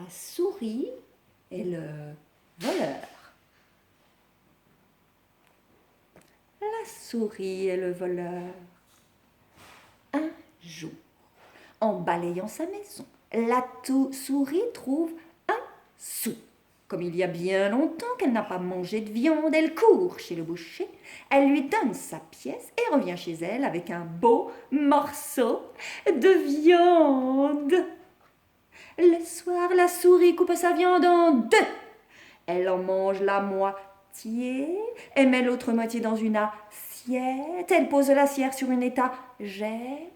souris et le voleur. La souris et le voleur. Un jour, en balayant sa maison, la souris trouve un sou. Comme il y a bien longtemps qu'elle n'a pas mangé de viande, elle court chez le boucher, elle lui donne sa pièce et revient chez elle avec un beau morceau de viande. Le soir, la souris coupe sa viande en deux. Elle en mange la moitié et met l'autre moitié dans une assiette. Elle pose l'assiette sur une étagère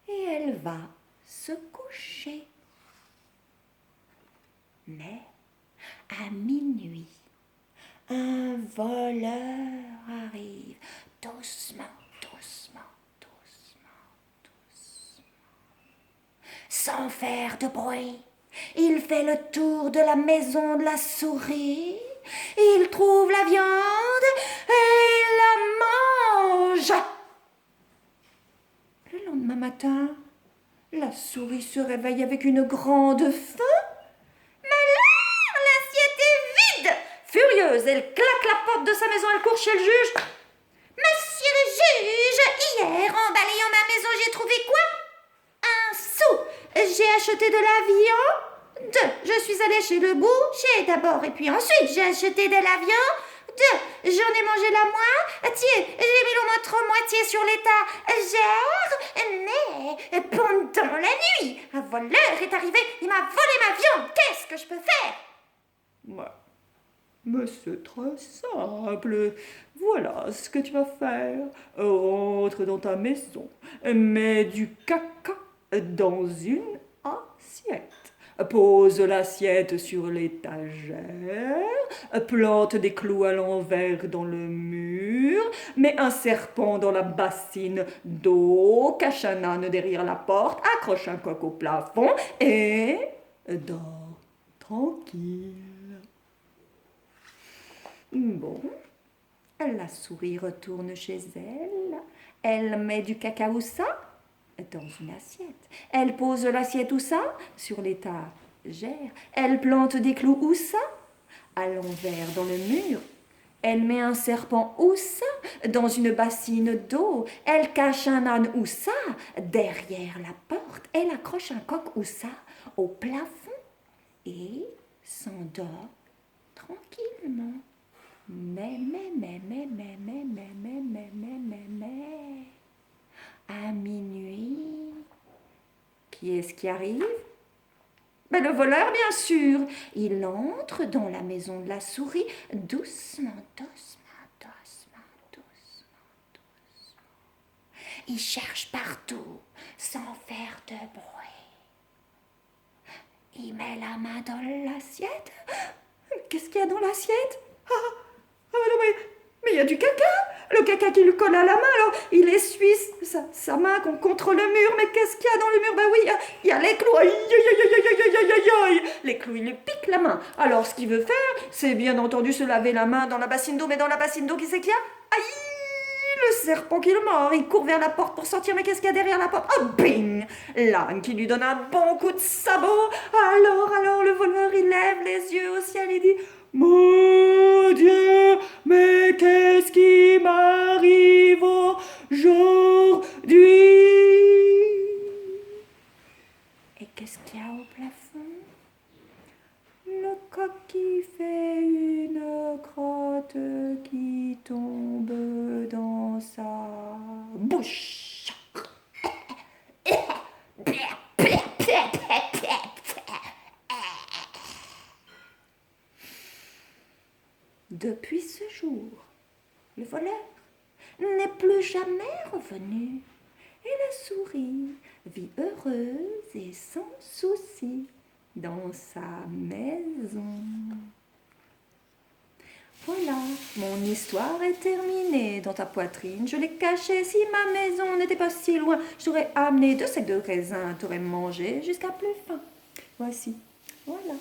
et elle va se coucher. Mais à minuit, un voleur arrive doucement, doucement, doucement, doucement, sans faire de bruit. Il fait le tour de la maison de la souris, il trouve la viande et il la mange. Le lendemain matin, la souris se réveille avec une grande faim. Furieuse, elle claque la porte de sa maison, elle court chez le juge. Monsieur le juge, hier, en balayant ma maison, j'ai trouvé quoi? Un sou. J'ai acheté de la viande. Je suis allée chez le boucher d'abord, et puis ensuite, j'ai acheté de la viande. J'en ai mangé la moitié. J'ai mis l'autre moitié sur l'étagère. Mais pendant la nuit, un voleur est arrivé, il m'a volé ma viande. Qu'est-ce que je peux faire? Ouais. Mais c'est très simple. Voilà ce que tu vas faire. Rentre dans ta maison, mets du caca dans une assiette. Pose l'assiette sur l'étagère, plante des clous à l'envers dans le mur, mets un serpent dans la bassine d'eau, cache un âne derrière la porte, accroche un coq au plafond et dors tranquille. Bon, la souris retourne chez elle. Elle met du cacaouça dans une assiette. Elle pose l'assiette où ça? Sur l'étagère. Elle plante des clous où ça? À l'envers dans le mur. Elle met un serpent où ça? Dans une bassine d'eau. Elle cache un âne où ça? Derrière la porte. Elle accroche un coq où ça? Au plafond. Et s'endort tranquillement. Mais. À minuit, qui est-ce qui arrive? Ben, le voleur, bien sûr. Il entre dans la maison de la souris, doucement, doucement, doucement, doucement, doucement. Il cherche partout, sans faire de bruit. Il met la main dans l'assiette. Qu'est-ce qu'il y a dans l'assiette? Non, mais il y a du caca. Le caca qui lui colle à la main, alors il essuie sa main contre le mur. Mais qu'est-ce qu'il y a dans le mur? Ben oui, il y a les clous. Aïe, aïe, aïe, aïe, aïe, aïe, aïe, aïe. Les clous, il lui pique la main. Alors ce qu'il veut faire, c'est bien entendu se laver la main dans la bassine d'eau. Mais dans la bassine d'eau, qui c'est qu'il y a? Aïe, le serpent qui le mord. Il court vers la porte pour sortir. Mais qu'est-ce qu'il y a derrière la porte? Oh, bing! L'âne qui lui donne un bon coup de sabot. Alors, le voleur, il lève les yeux au ciel et dit: mon Dieu, mais qu'est-ce qui m'arrive aujourd'hui? Et qu'est-ce qu'il y a au plafond? Le coq qui fait une crotte qui tombe dans sa bouche. Depuis ce jour, le voleur n'est plus jamais revenu et la souris vit heureuse et sans souci dans sa maison. Voilà, mon histoire est terminée dans ta poitrine. Je l'ai cachée. Si ma maison n'était pas si loin, je t'aurais amené 2 sacs de raisins, t'aurais mangé jusqu'à plus faim. Voici, voilà.